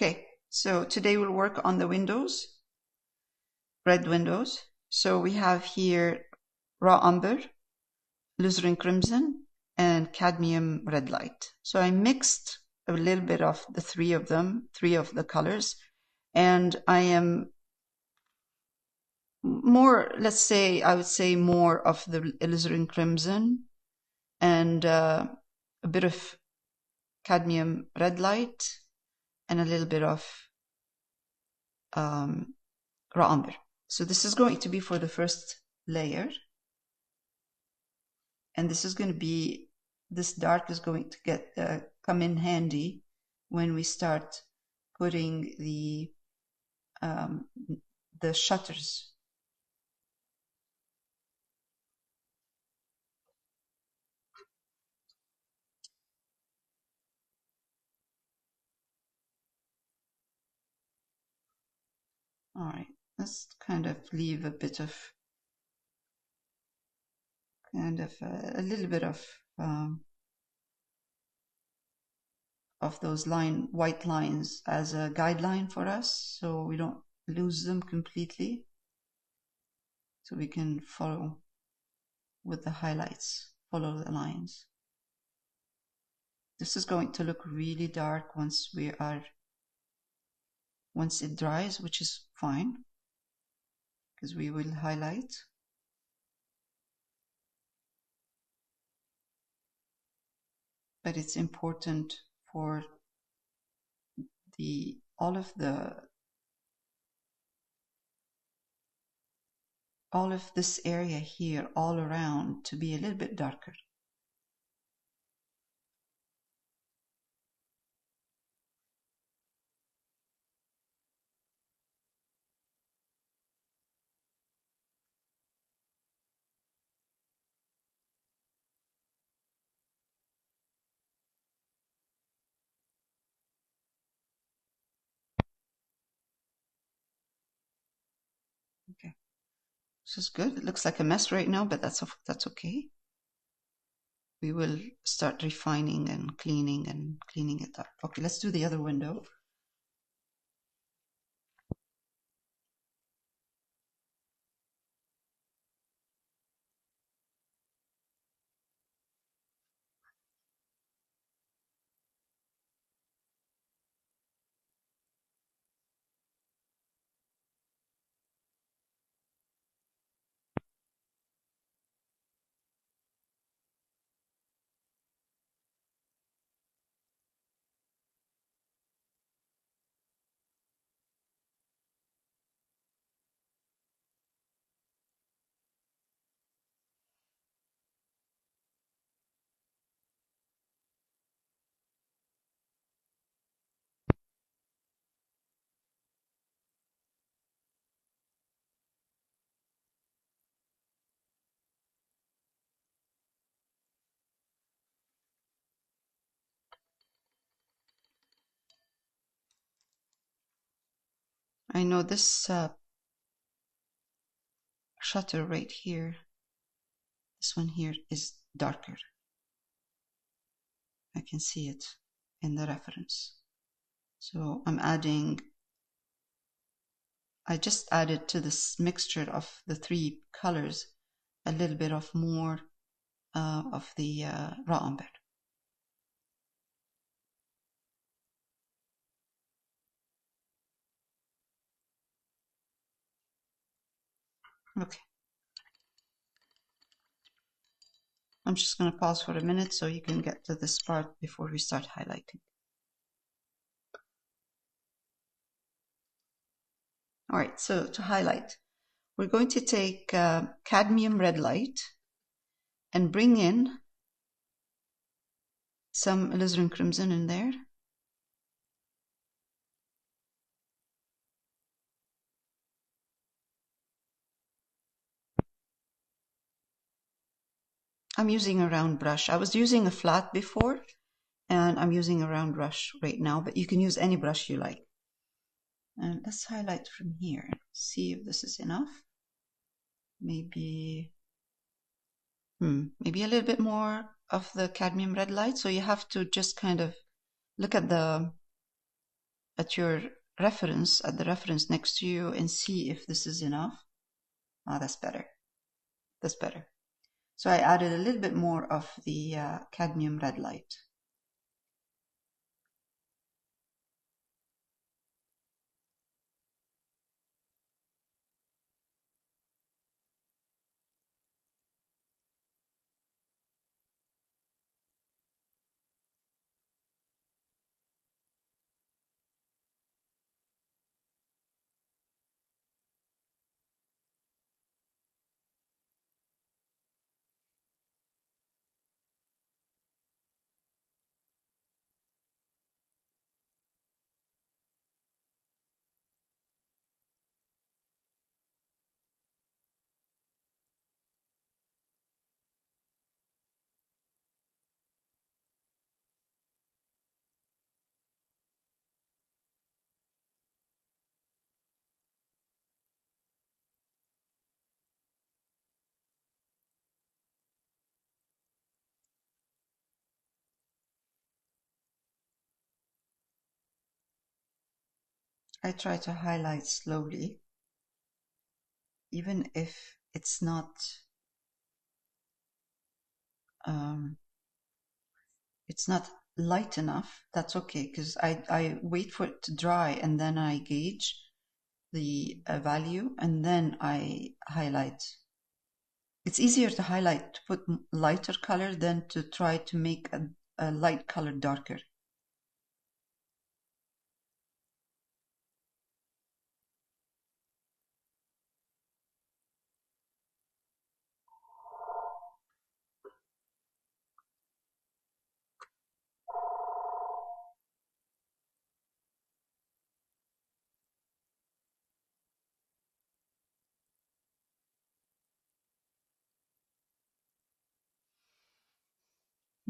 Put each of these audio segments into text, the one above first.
Okay, so today we'll work on the windows, red windows. So we have here raw umber, Alizarin Crimson, and Cadmium Red Light. So I mixed a little bit of the three of the colors, and I am more, let's say, I would say more of the Alizarin Crimson and a bit of Cadmium Red Light and a little bit of raw umber. So this is going to be for the first layer. And this is going to be, this dark is going to get come in handy when we start putting the shutters. All right, let's kind of leave a bit of, a little bit of those white lines as a guideline for us, so we don't lose them completely. So we can follow with the highlights, follow the lines. This is going to look really dark once it dries, which is fine, because we will highlight. But it's important for all of this area here all around to be a little bit darker. Okay, this is good. It looks like a mess right now, but that's okay. We will start refining and cleaning it up. Okay, let's do the other window. I know this shutter right here, this one here is darker. I can see it in the reference. So I just added to this mixture of the three colors a little bit of more of the raw umber. Okay. I'm just going to pause for a minute so you can get to this part before we start highlighting. All right, so to highlight, we're going to take Cadmium Red Light and bring in some Alizarin Crimson in there. I'm using a round brush. I was using a flat before, and I'm using a round brush right now, but you can use any brush you like. And let's highlight from here, see if this is enough. Maybe a little bit more of the Cadmium Red Light. So you have to just kind of look at the at your reference, at the reference next to you, and see if this is enough. Ah, that's better. That's better. So I added a little bit more of the cadmium red light. I try to highlight slowly, even if it's not light enough. That's okay, because I wait for it to dry and then I gauge the value and then I highlight. It's easier to highlight, to put lighter color than to try to make a light color darker.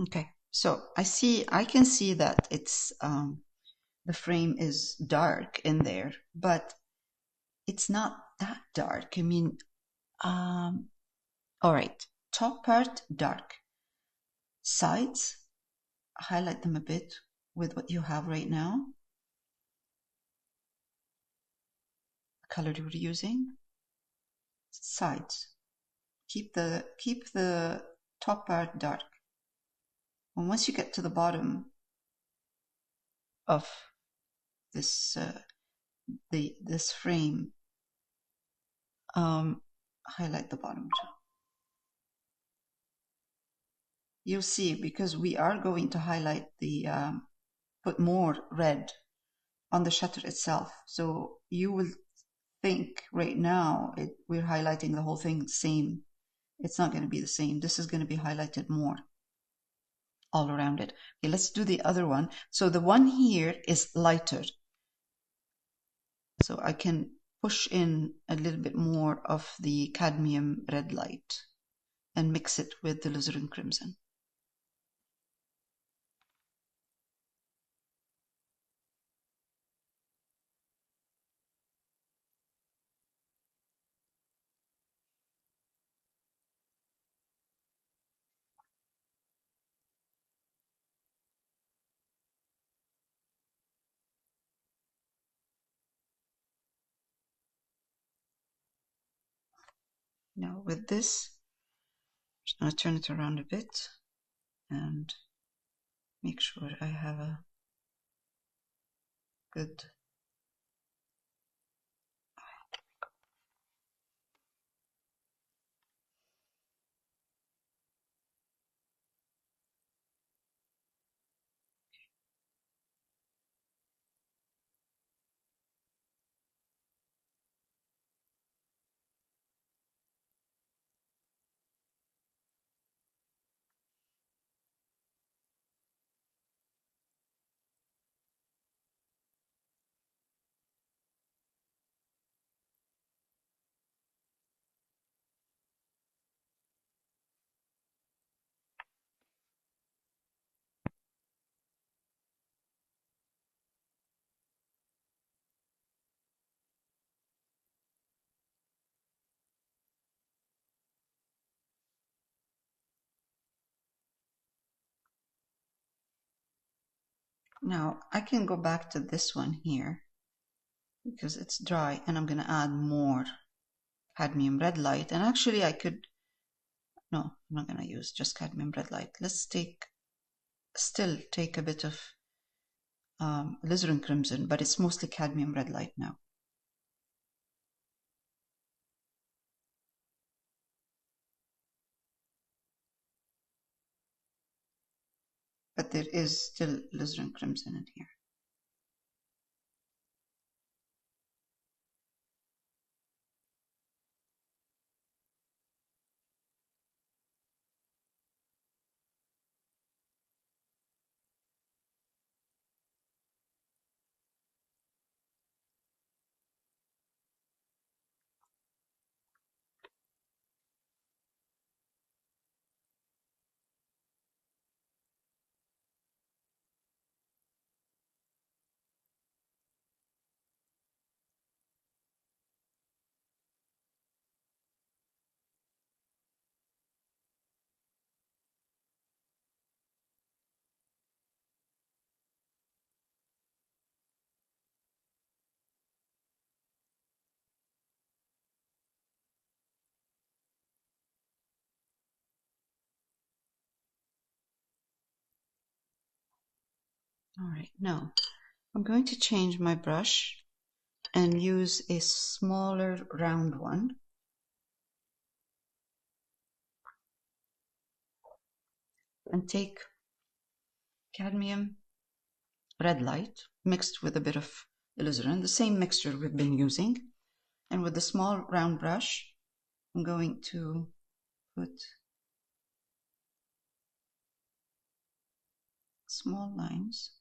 Okay, so I can see that it's the frame is dark in there, but it's not that dark. I mean, all right, top part dark, sides highlight them a bit with what you have right now, the color you're using. Sides, keep the top part dark. And once you get to the bottom of this this frame, highlight the bottom too. You'll see, because we are going to highlight the put more red on the shutter itself, so you will think right now we're highlighting the whole thing the same. It's not going to be the same. This is going to be highlighted more all around it. Okay, let's do the other one. So the one here is lighter, so I can push in a little bit more of the cadmium red light and mix it with the Alizarin Crimson. Now with this, I'm just going to turn it around a bit and make sure I have a good. Now I can go back to this one here because it's dry, and I'm going to add more cadmium red light. And actually I could, no, I'm not going to use just cadmium red light. Let's still take a bit of alizarin crimson, but it's mostly cadmium red light now. But there is still alizarin crimson in here. All right, now I'm going to change my brush and use a smaller round one. And take cadmium red light mixed with a bit of alizarin, the same mixture we've been using. And with the small round brush, I'm going to put small lines.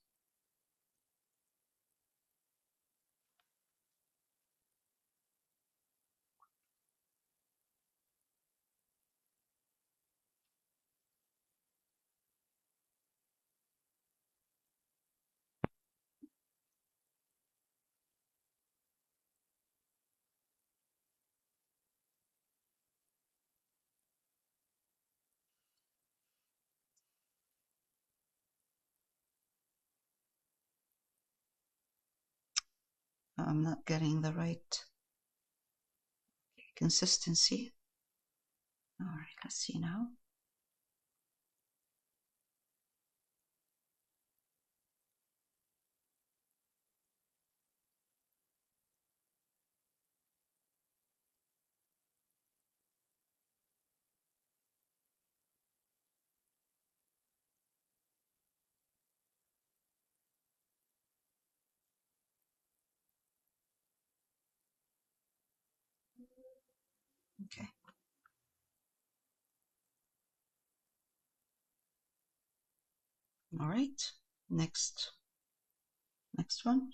I'm not getting the right consistency. All right, let's see now. Okay. All right, next one.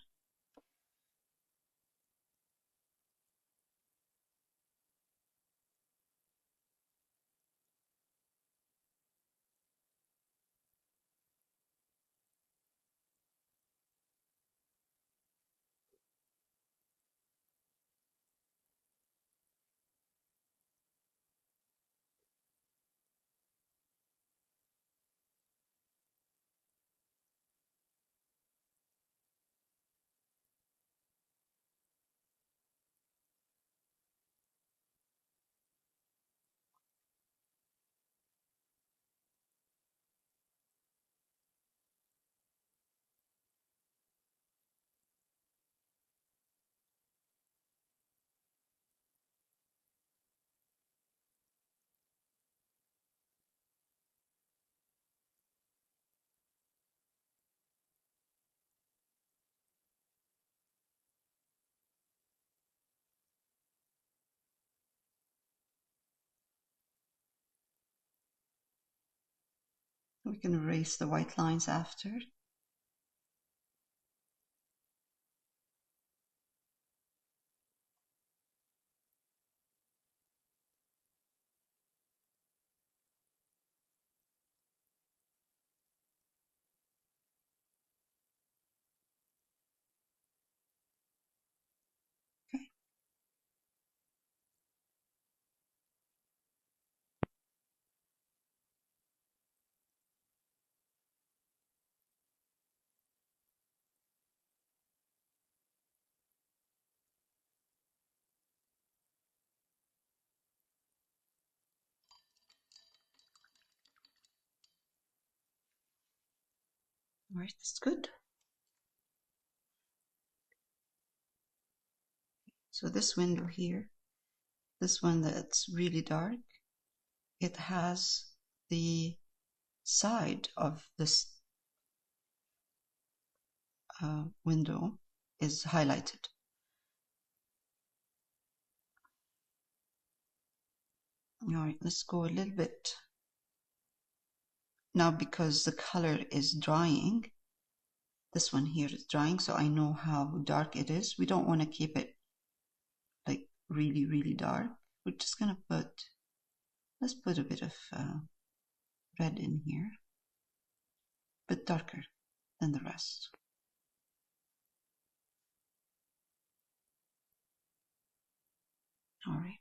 We can erase the white lines after. Okay. All right, that's good. So this window here, this one that's really dark, it has the side of this window is highlighted. All right, let's go a little bit. Now, because the color is drying, this one here is drying, so I know how dark it is. We don't want to keep it like really, really dark. We're just going to let's put a bit of red in here, but darker than the rest. All right.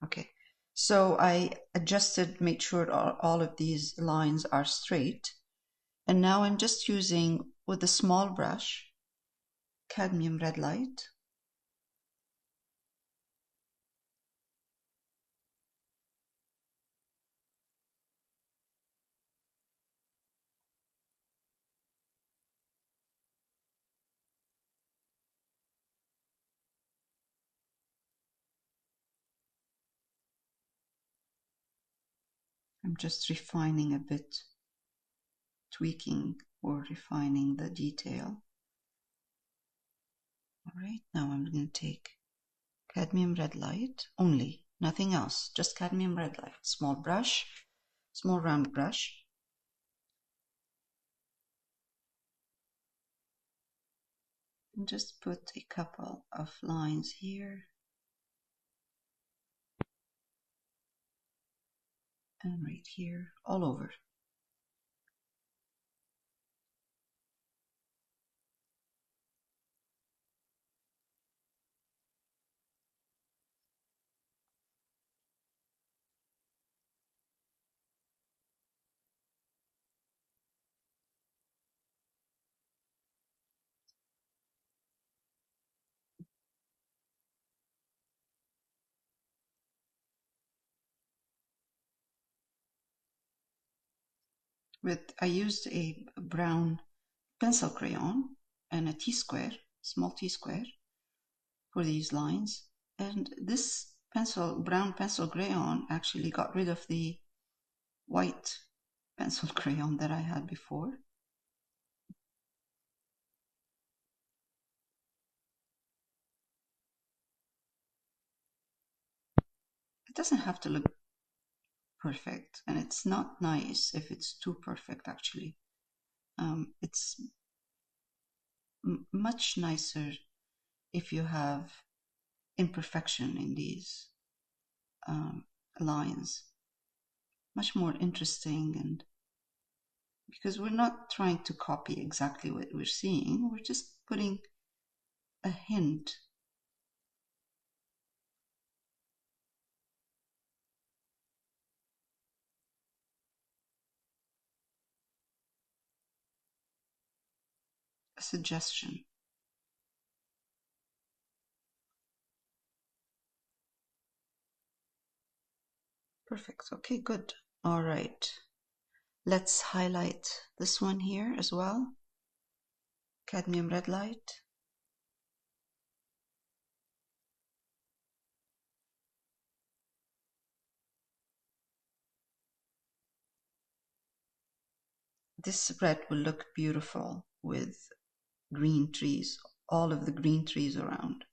Okay, so I adjusted, made sure all of these lines are straight. And now I'm just using, with a small brush, Cadmium Red Light. I'm just refining a bit, tweaking or refining the detail. All right, now I'm going to take Cadmium Red Light only, nothing else, just Cadmium Red Light. Small brush, small round brush. And just put a couple of lines here. And right here, all over. I used a brown pencil crayon and a T-square, small T-square for these lines. And this brown pencil crayon actually got rid of the white pencil crayon that I had before. It doesn't have to look perfect, and it's not nice if it's too perfect actually. It's much nicer if you have imperfection in these lines. Much more interesting, and because we're not trying to copy exactly what we're seeing, we're just putting a hint. A suggestion. Perfect. Okay, good. All right. Let's highlight this one here as well. Cadmium Red Light. This red will look beautiful with green trees, all of the green trees around.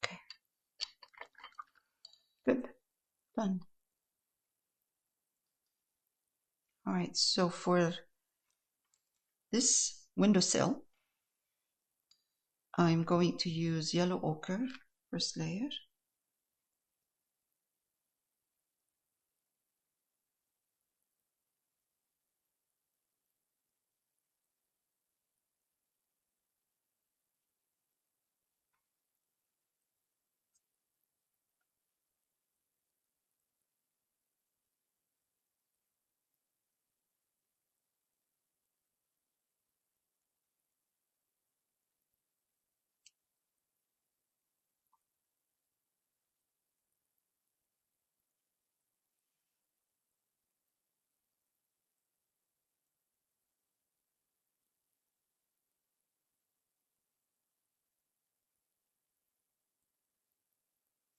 Okay. Good. Done. All right, so for this windowsill, I'm going to use yellow ochre, first layer.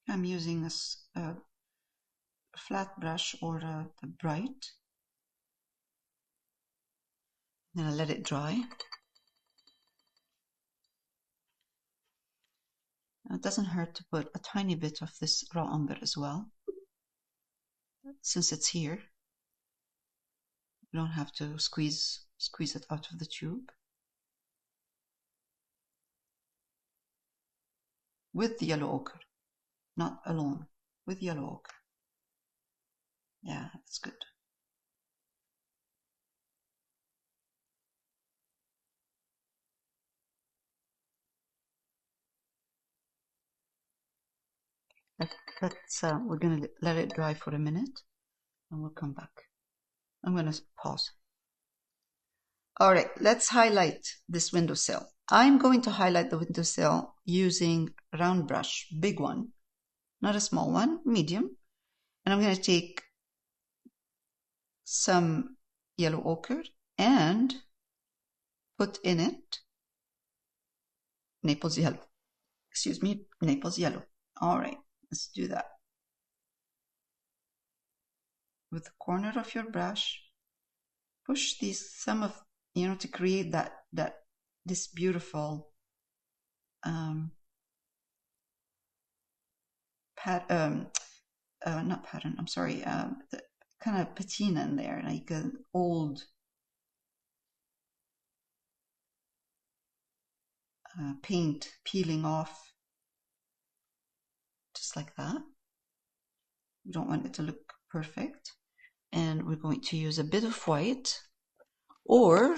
I'm using a flat brush or the bright. Then I let it dry. It doesn't hurt to put a tiny bit of this raw umber as well. Since it's here, you don't have to squeeze it out of the tube. With the yellow ochre, not alone, with yellow ochre. Yeah, that's good. We're going to let it dry for a minute and we'll come back. I'm going to pause. All right, let's highlight this windowsill. I'm going to highlight the windowsill using a round brush, big one, not a small one, medium. And I'm going to take some yellow ochre and put in it Naples Yellow. Excuse me, Naples Yellow. All right, let's do that. With the corner of your brush, push some of, to create this beautiful not pattern, I'm sorry, the kind of patina in there, like an old paint peeling off, just like that. We don't want it to look perfect. And we're going to use a bit of white, or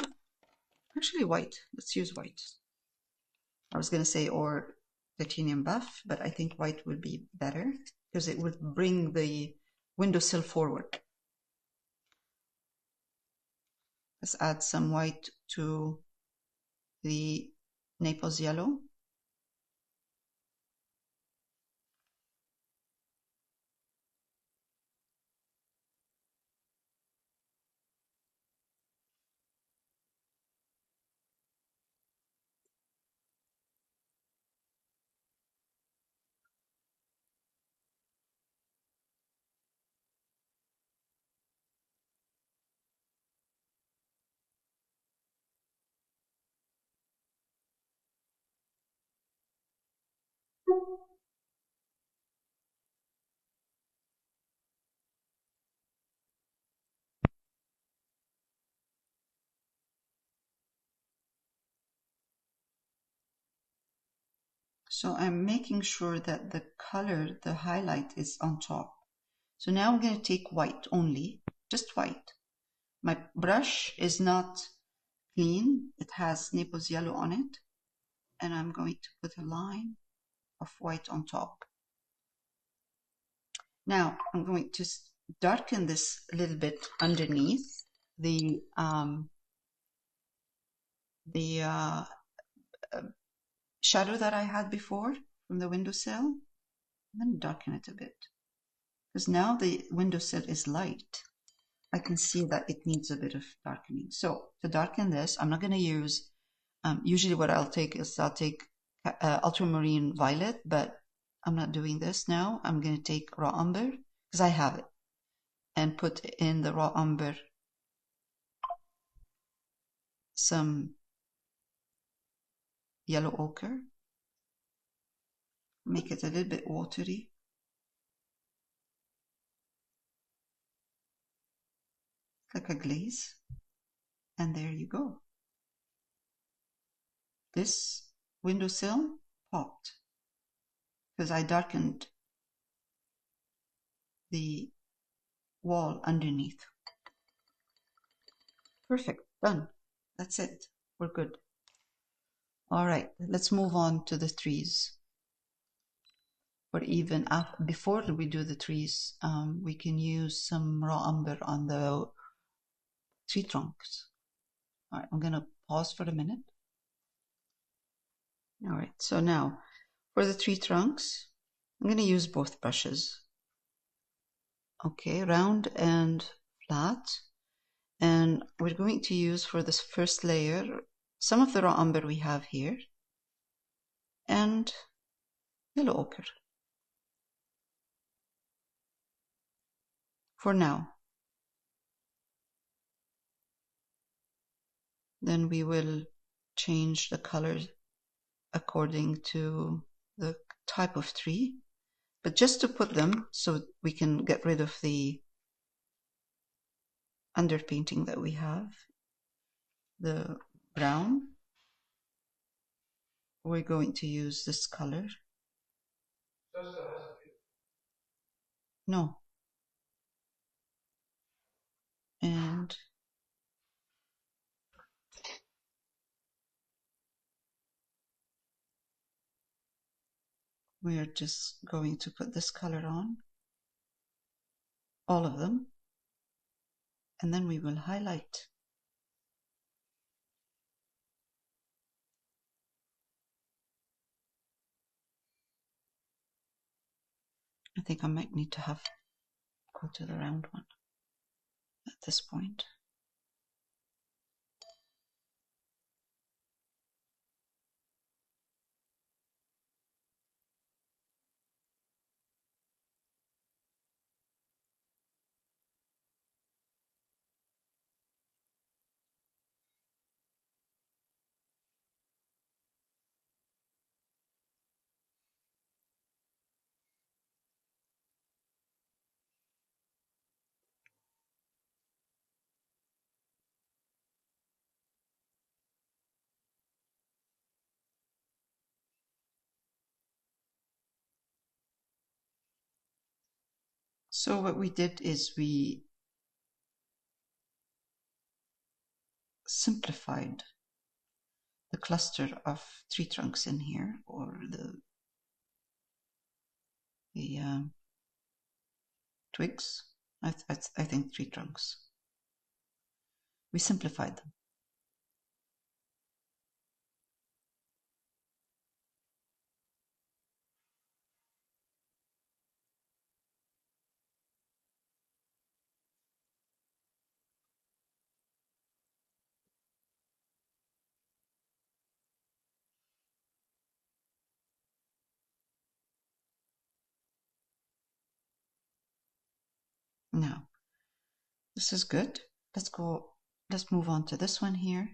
actually white. Let's use white. I was going to say or titanium buff, but I think white would be better because it would bring the windowsill forward. Let's add some white to the Naples Yellow. So I'm making sure that the color, the highlight is on top. So now I'm going to take white only, just white. My brush is not clean. It has Naples Yellow on it. And I'm going to put a line of white on top. Now I'm going to darken this a little bit underneath the shadow that I had before from the windowsill. I'm going to darken it a bit because now the windowsill is light. I can see that it needs a bit of darkening. So to darken this, I'm not going to use, usually what I'll take ultramarine violet, but I'm not doing this now. I'm going to take raw umber because I have it and put in the raw umber some yellow ochre. Make it a little bit watery. like a glaze, and there you go. This windowsill popped because I darkened the wall underneath. Perfect, done. That's it. We're good. All right, let's move on to the trees. Or even before we do the trees, we can use some raw umber on the tree trunks. All right, I'm gonna pause for a minute. All right, so now for the tree trunks, I'm gonna use both brushes. Okay, round and flat. And we're going to use for this first layer some of the raw umber we have here and yellow ochre for now. Then we will change the colors according to the type of tree, but just to put them so we can get rid of the underpainting that we have, the brown, we're going to use this color. No. And we're just going to put this color on, all of them, and then we will highlight. I think I might need to go to the round one at this point. So what we did is we simplified the cluster of tree trunks in here, or the twigs. I think tree trunks. We simplified them. Now, this is good. Let's move on to this one here.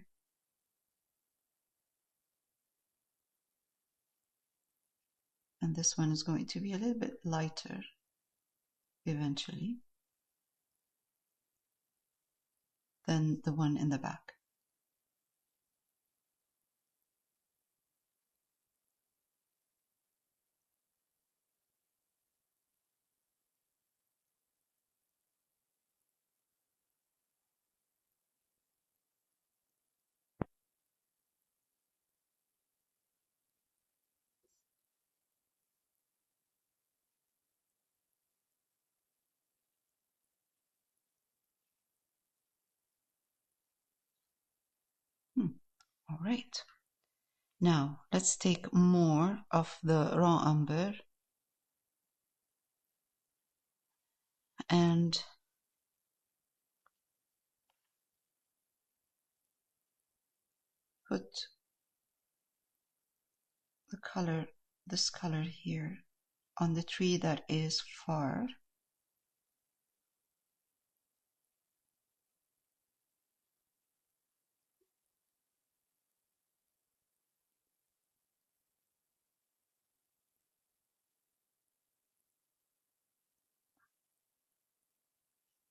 And this one is going to be a little bit lighter eventually than the one in the back. All right. Now let's take more of the raw umber and put the color, this color here, on the tree that is far.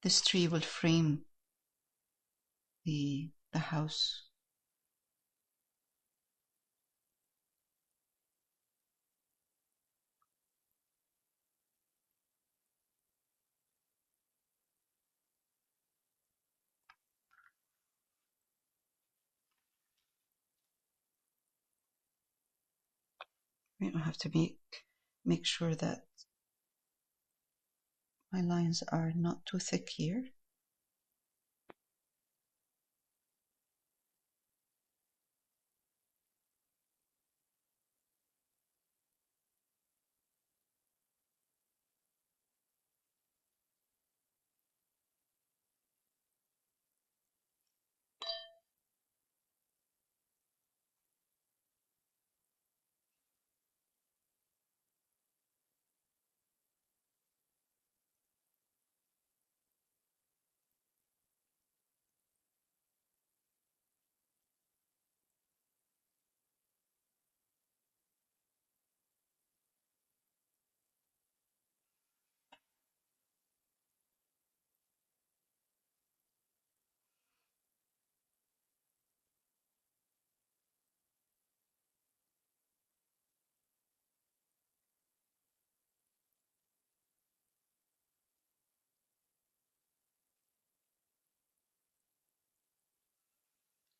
This tree will frame the house. I have to make sure that my lines are not too thick here.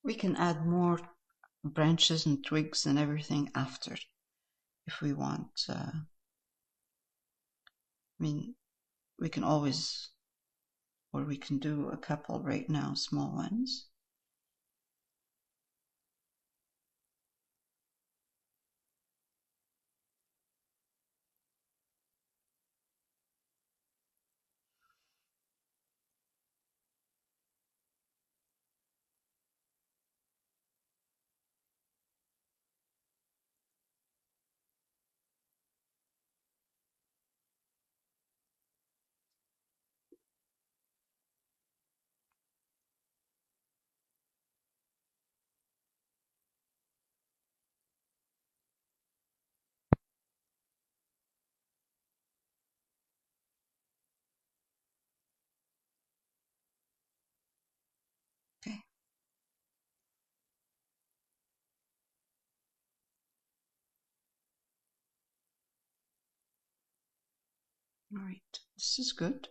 We can add more branches and twigs and everything after if we want. I mean, we can always, or we can do a couple right now, small ones. Okay. All right, this is good.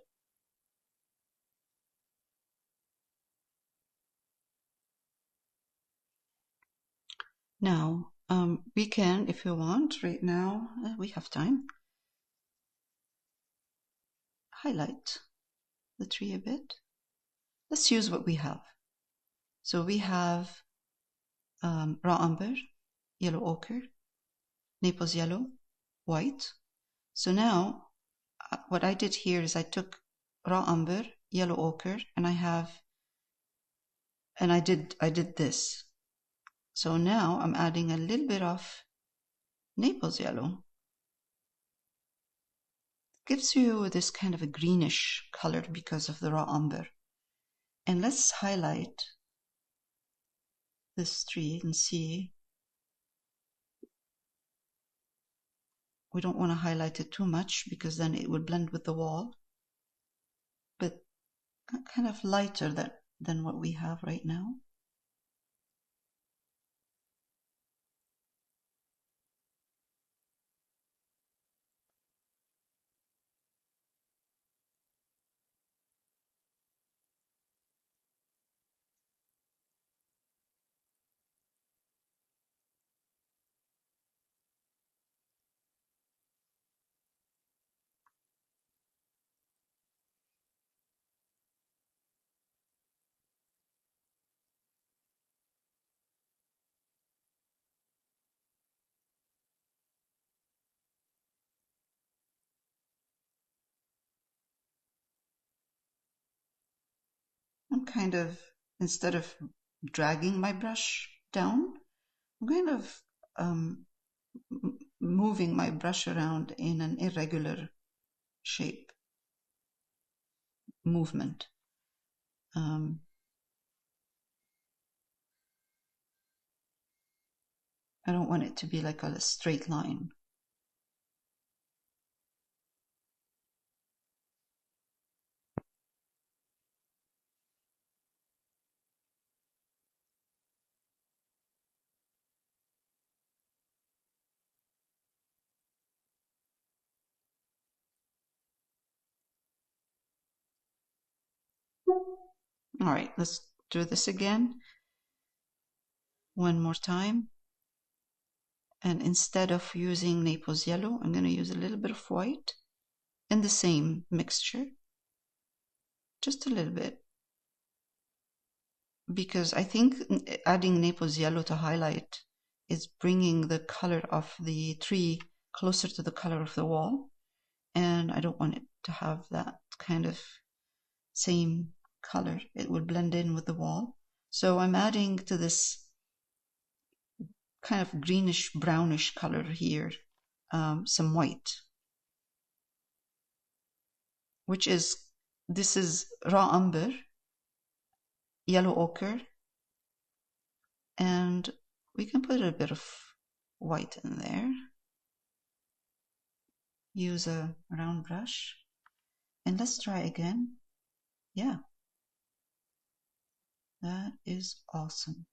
Now, we can, if you want, right now, we have time, highlight the tree a bit. Let's use what we have. So we have raw umber, yellow ochre, Naples yellow, white. So now what I did here is I took raw umber, yellow ochre, and I did this. So now I'm adding a little bit of Naples yellow. Gives you this kind of a greenish color because of the raw umber. And let's highlight this tree and see. We don't want to highlight it too much because then it would blend with the wall. But kind of lighter than what we have right now. I'm kind of, instead of dragging my brush down, I'm kind of moving my brush around in an irregular shape movement. I don't want it to be like a straight line. All right, let's do this again. One more time. And instead of using Naples Yellow, I'm going to use a little bit of white in the same mixture. Just a little bit. Because I think adding Naples Yellow to highlight is bringing the color of the tree closer to the color of the wall. And I don't want it to have that kind of same color. It will blend in with the wall. So I'm adding to this kind of greenish brownish color here some white, which is, this is raw umber, yellow ochre, and we can put a bit of white in there. Use a round brush and let's try again. Yeah, that is awesome.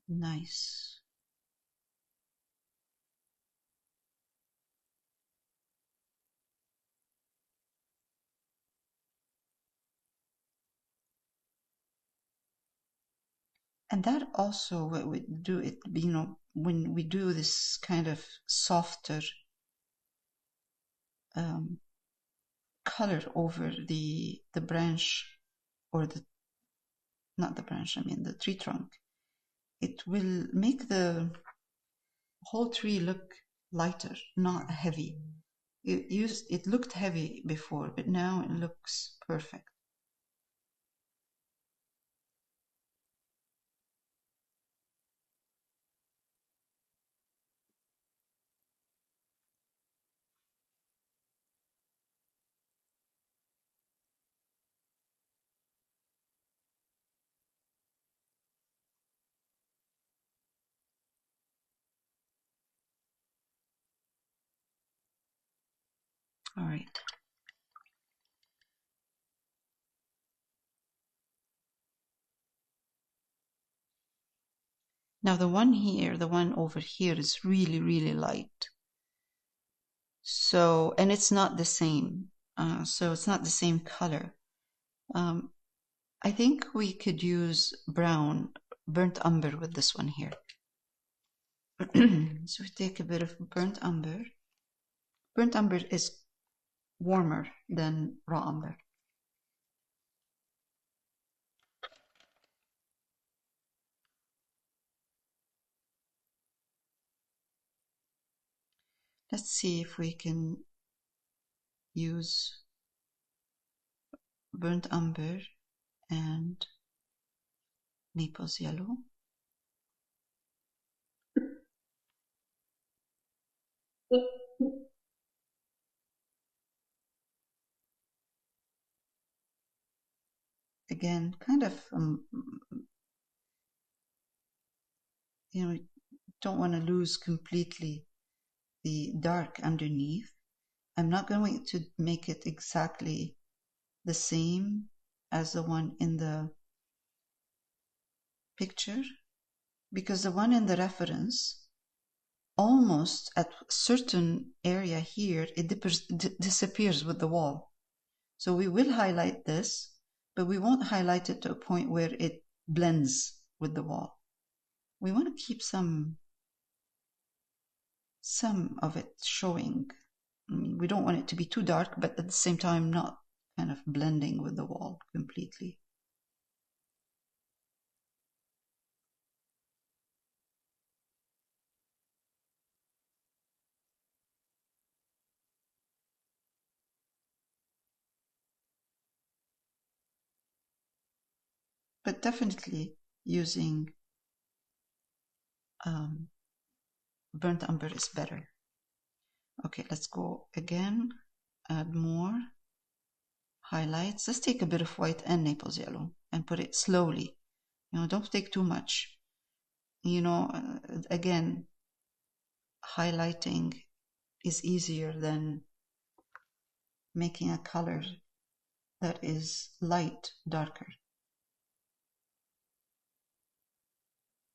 Nice. And that also what we do it, you know, when we do this kind of softer color over the branch, or the, not the branch, I mean the tree trunk, it will make the whole tree look lighter, not heavy. It looked heavy before, but now it looks perfect. All right. Now the one here, the one over here is really, really light. So, and it's not the same. So it's not the same color. I think we could use brown, burnt umber with this one here. So we take a bit of burnt umber. Burnt umber is warmer than raw umber. Let's see if we can use burnt umber and Naples Yellow. Again, kind of, you know, don't want to lose completely the dark underneath. I'm not going to make it exactly the same as the one in the picture, because the one in the reference, almost at a certain area here, it disappears with the wall. So we will highlight this, but we won't highlight it to a point where it blends with the wall. We want to keep some of it showing. I mean, we don't want it to be too dark, but at the same time not kind of blending with the wall completely. But definitely using burnt umber is better. Okay, let's go again, add more highlights. Let's take a bit of white and Naples Yellow and put it slowly. You know, don't take too much. You know, again, highlighting is easier than making a color that is light darker.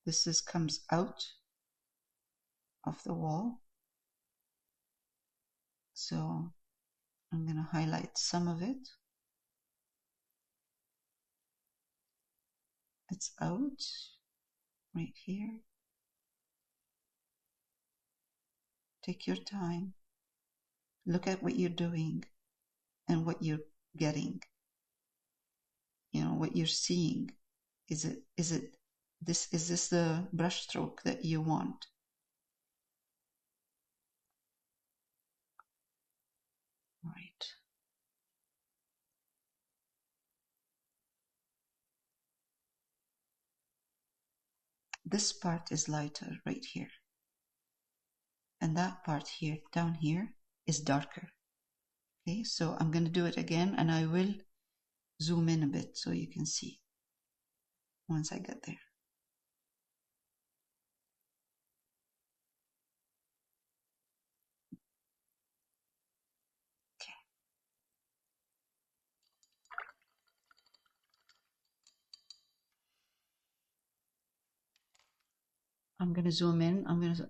This comes out of the wall. So I'm going to highlight some of it. it's out right here. Take your time. Look at what you're doing and what you're getting. You know, what you're seeing. Is this the brush stroke that you want? Right. This part is lighter right here. And that part here, down here, is darker. Okay, so I'm going to do it again, and I will zoom in a bit so you can see once I get there. Okay. I'm going to zoom in. I'm going to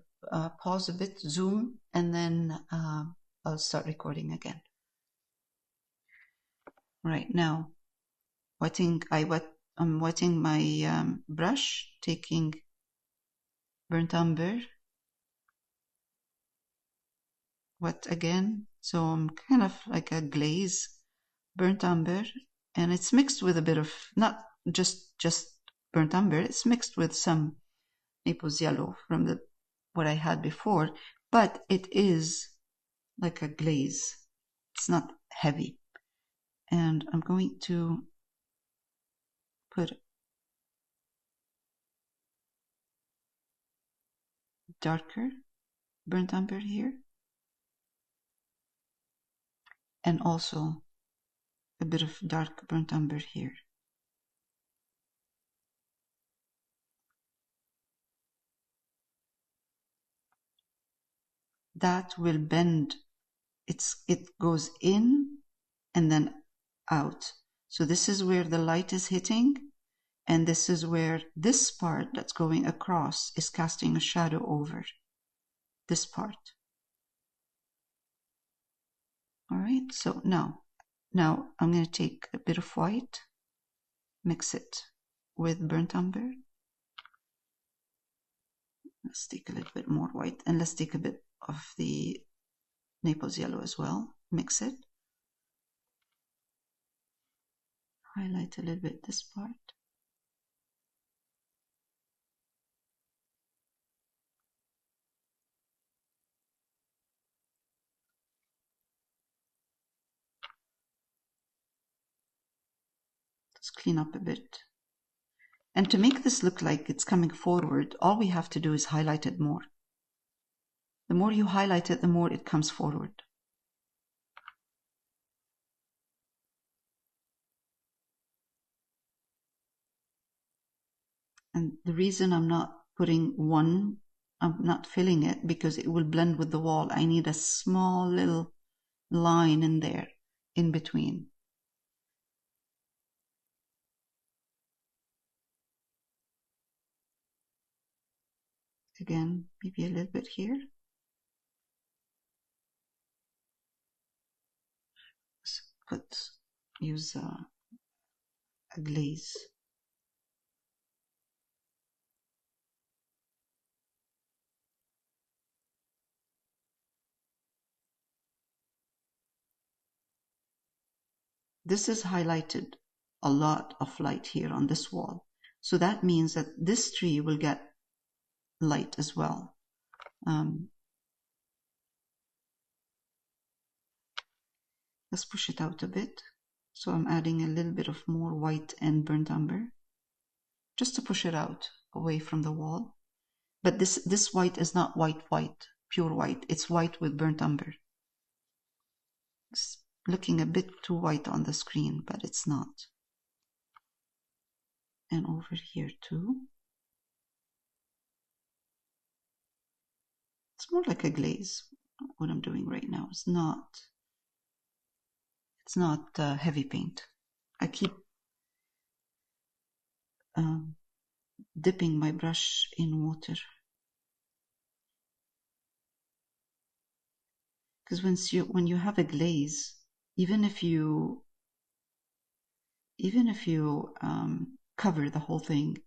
pause a bit, zoom, and then I'll start recording again. Right now, I'm wetting my brush, taking burnt umber, wet again. So I'm kind of like a glaze, burnt umber, and it's mixed with a bit of, not just burnt umber, it's mixed with some Naples Yellow from what I had before, but it is like a glaze. It's not heavy. And I'm going to put darker burnt umber here, and also a bit of dark burnt umber here. That will bend. It goes in and then out. So this is where the light is hitting, and this is where this part that's going across is casting a shadow over this part. All right, so now I'm going to take a bit of white, mix it with burnt umber. Let's take a little bit more white, and let's take a bit of the Naples Yellow as well. Mix it. Highlight a little bit this part. Let's clean up a bit. And to make this look like it's coming forward, all we have to do is highlight it more. The more you highlight it, the more it comes forward. And the reason I'm not filling it, because it will blend with the wall. I need a small little line in there, in between. Again, maybe a little bit here. Use a glaze. This is highlighted a lot of light here on this wall. So that means that this tree will get light as well. Let's push it out a bit. So I'm adding a little bit of more white and burnt umber, just to push it out away from the wall. But this white is not white, pure white. It's white with burnt umber. It's looking a bit too white on the screen, but it's not. And over here too. It's more like a glaze, what I'm doing right now. It's not heavy paint. I keep dipping my brush in water. Because when you have a glaze, even if you cover the whole thing.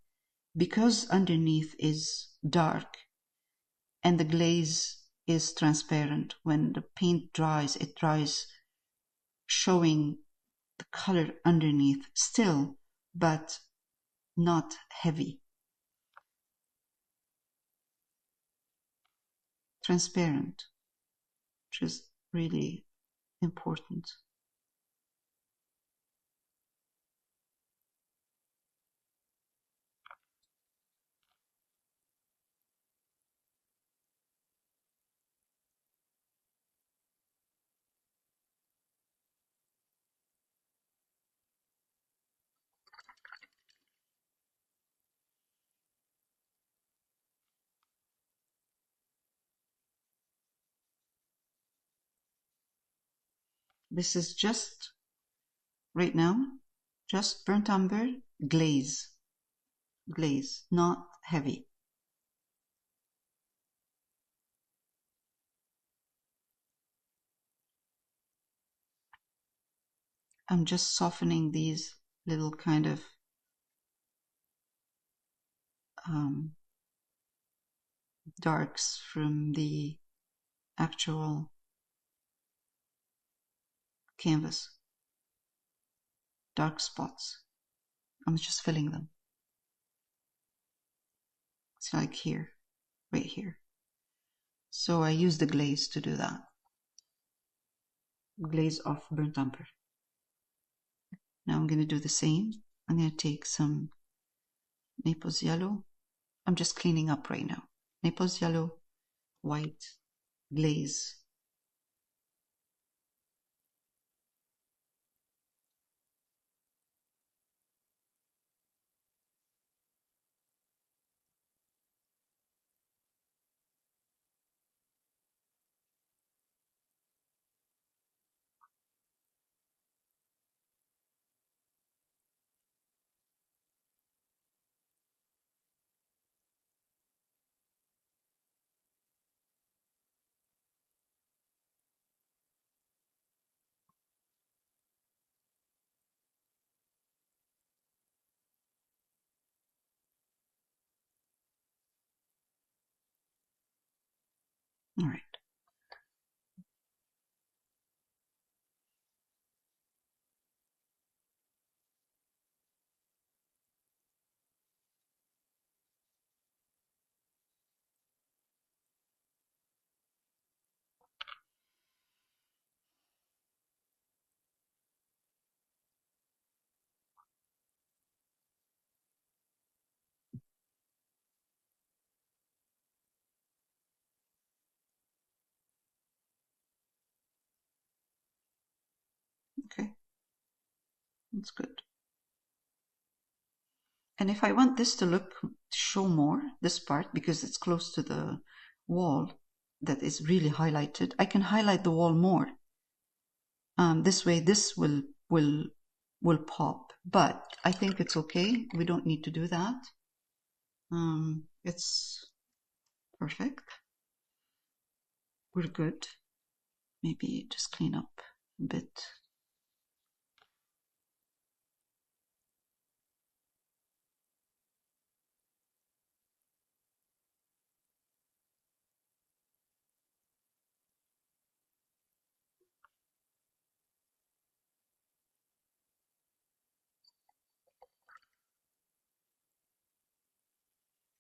Because underneath is dark and the glaze is transparent, when the paint dries, it dries showing the color underneath still, but not heavy. Transparent, which is really important. This is just, right now, just burnt umber glaze, not heavy. I'm just softening these little kind of darks from the actual canvas. Dark spots. I'm just filling them. It's like here, right here. So I use the glaze to do that. Glaze of burnt umber. Now I'm going to do the same. I'm going to take some Naples Yellow. I'm just cleaning up right now. Naples Yellow, white, glaze. All right. Okay. That's good. And if I want this to show more, this part, because it's close to the wall that is really highlighted, I can highlight the wall more. This way, this will pop. But I think it's okay. We don't need to do that. It's perfect. We're good. Maybe just clean up a bit.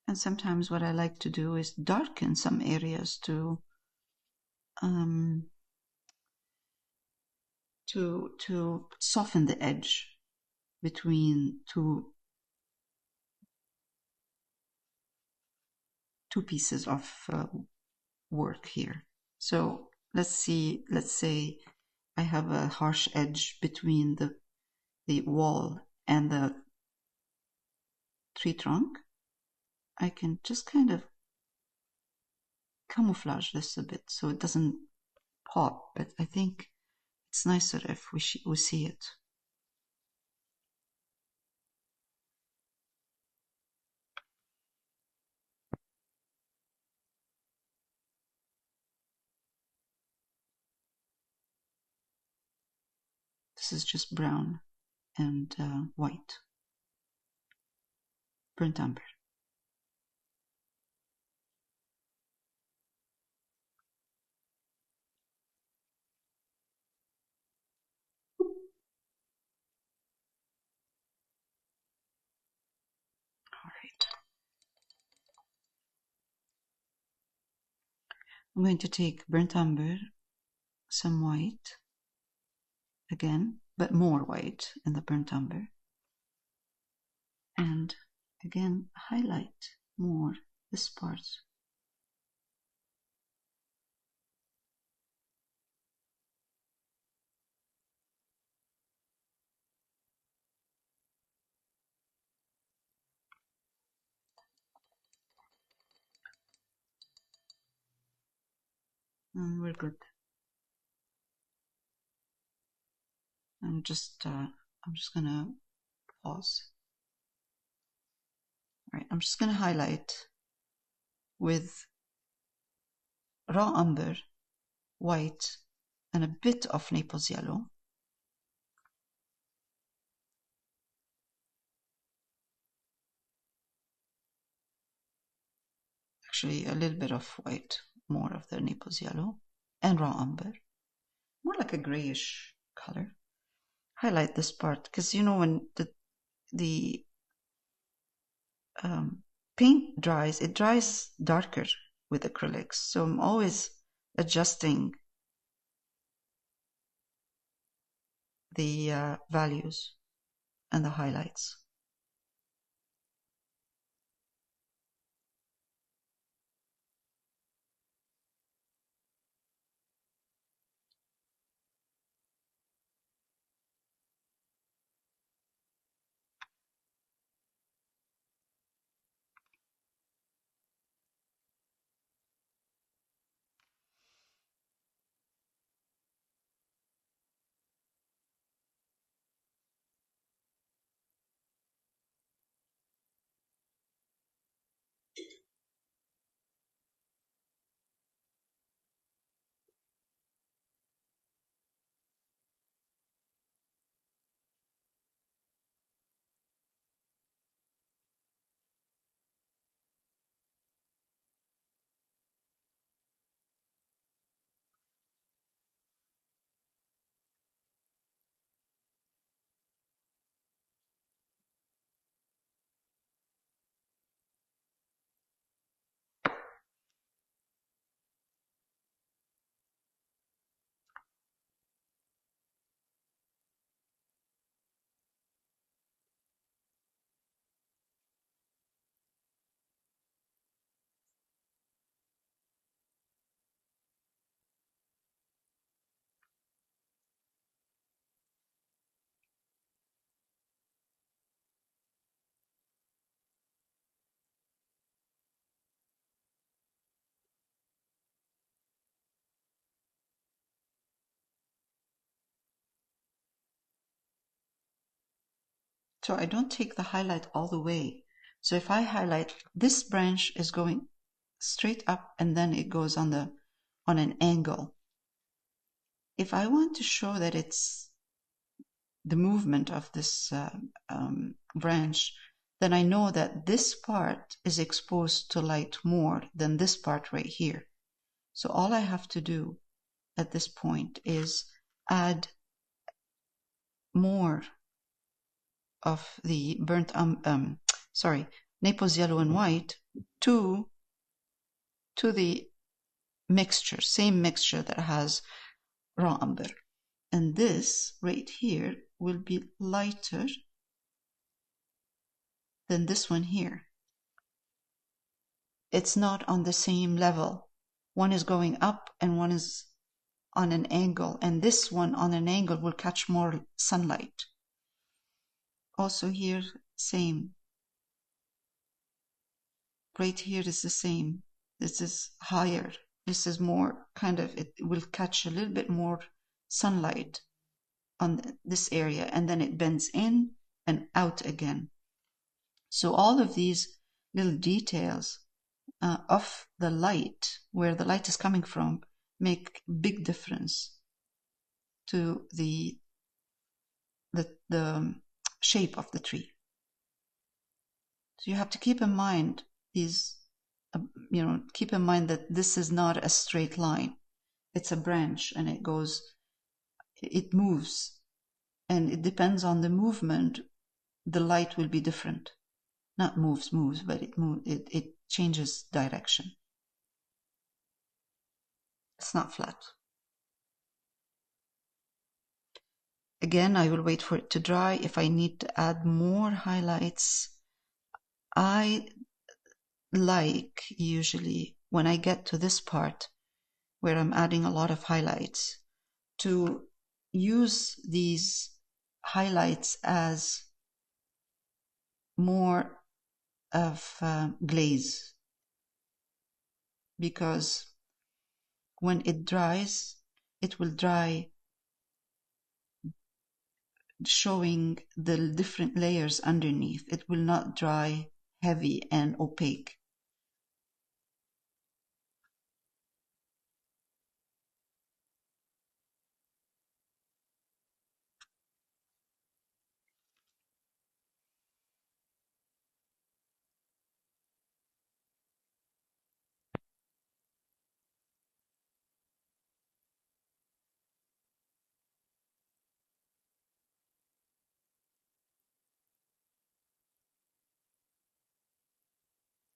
And sometimes what I like to do is darken some areas to soften the edge between two pieces of work here. So let's say I have a harsh edge between the wall and the tree trunk. I can just kind of camouflage this a bit so it doesn't pop, but I think it's nicer if we see it. This is just brown and white. burnt umber. All right. I'm going to take burnt umber, some white again, but more white in the burnt umber, and again highlight more this part. And we're good. I'm just gonna pause. All right, I'm just gonna highlight with raw umber, white, and a bit of Naples yellow. Actually, a little bit of white, more of the Naples yellow, and raw umber, more like a grayish color. Highlight this part because you know when the paint dries, it dries darker with acrylics. So I'm always adjusting the values and the highlights. So I don't take the highlight all the way. So if I highlight, this branch is going straight up and then it goes on an angle. If I want to show that it's the movement of this branch, then I know that this part is exposed to light more than this part right here. So all I have to do at this point is add more of the burnt Naples yellow and white to the mixture, same mixture that has raw umber. And this right here will be lighter than this one here. It's not on the same level. One is going up and one is on an angle, and this one on an angle will catch more sunlight. Also here, same. Right here is the same. This is higher. This is more kind of, it will catch a little bit more sunlight on this area, and then it bends in and out again. So all of these little details of the light, where the light is coming from, make big difference to the shape of the tree. So you have to keep in mind these, keep in mind that this is not a straight line. It's a branch, and it moves, and it depends on the movement. The light will be different. Not moves, but it changes direction. It's not flat. Again, I will wait for it to dry. If I need to add more highlights, I like usually when I get to this part where I'm adding a lot of highlights to use these highlights as more of glaze, because when it dries, it will dry showing the different layers underneath. It will not dry heavy and opaque.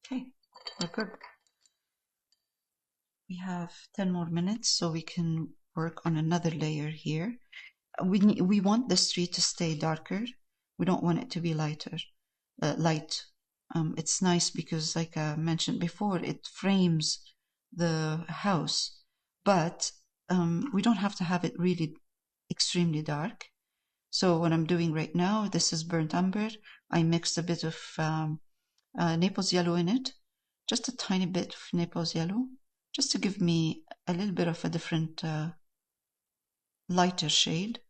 Okay, we're good. We have 10 more minutes, so we can work on another layer here. We want the street to stay darker. We don't want it to be light. It's nice because, like I mentioned before, it frames the house, but we don't have to have it really extremely dark. So what I'm doing right now, this is burnt umber. I mixed a bit of Naples Yellow in it, just a tiny bit of Naples Yellow, just to give me a little bit of a different lighter shade,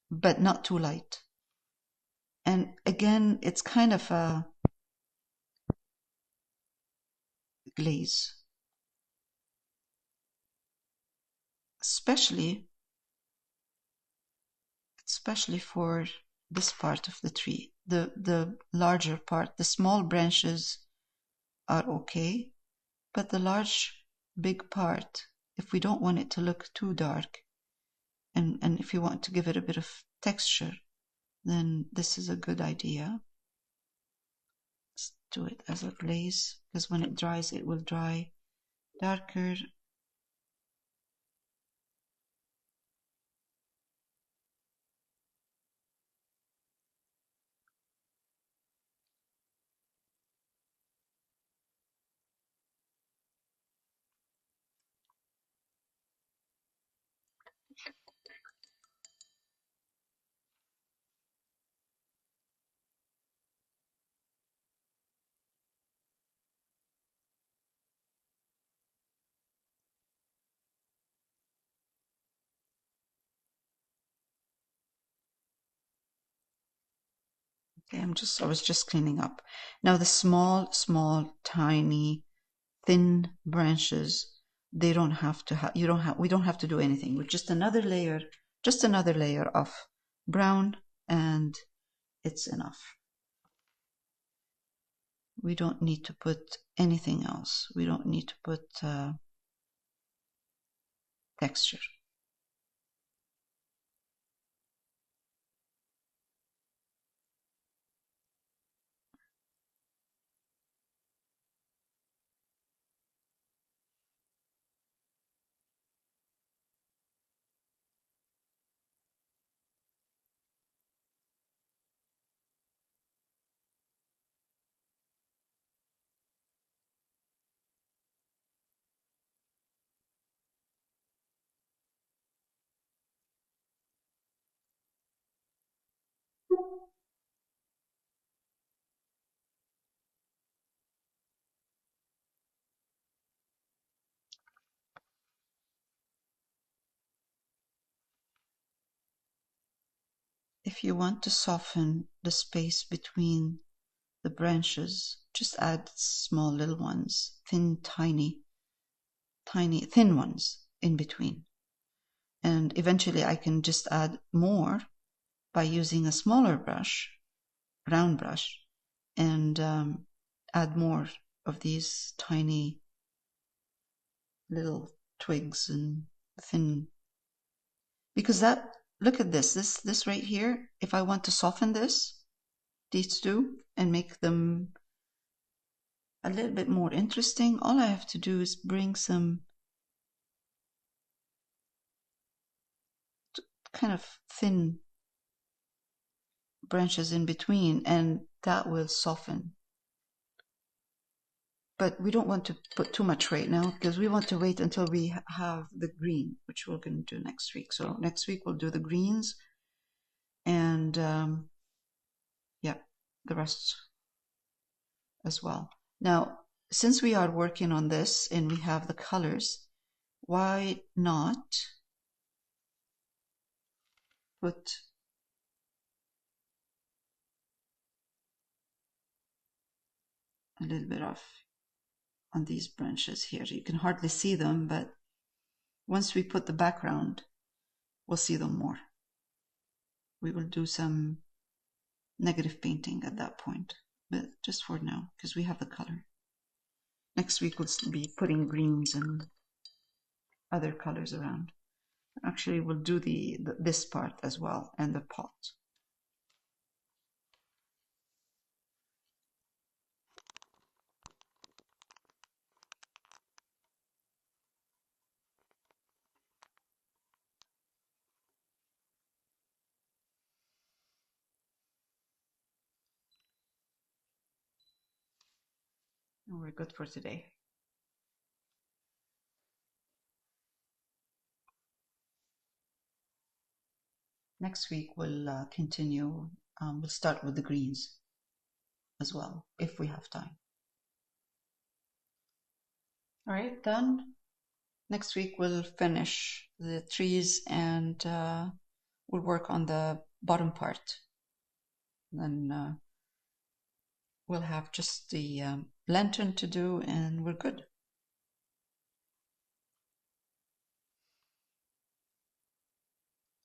but not too light. And again, it's kind of a glaze, especially for this part of the tree. The larger part, the small branches are okay, but the big part, if we don't want it to look too dark, and if you want to give it a bit of texture, then this is a good idea. Let's do it as a glaze, because when it dries, it will dry darker. Okay, I was just cleaning up. Now the small, tiny, thin branches, they don't have to we don't have to do anything. With just another layer of brown, and it's enough. We don't need to put anything else. We don't need to put texture. If you want to soften the space between the branches, just add small little ones, thin ones in between. And eventually I can just add more by using a smaller brush round brush and add more of these tiny little twigs and thin, because that, look at this right here. If I want to soften these two and make them a little bit more interesting, all I have to do is bring some kind of thin branches in between, and that will soften. But we don't want to put too much right now, because we want to wait until we have the green, which we're going to do next week. So next week we'll do the greens, and yeah, the rest as well. Now, since we are working on this and we have the colors, why not put a little bit of on these branches here. You can hardly see them, but once we put the background, we'll see them more. We will do some negative painting at that point, but just for now, because we have the color. Next week we'll be putting greens and other colors around. Actually, we'll do this part as well, and the pot. And we're good for today. Next week we'll continue. We'll start with the greens as well, if we have time. All right, done. Next week we'll finish the trees, and we'll work on the bottom part. Then we'll have just the lantern to do, and we're good.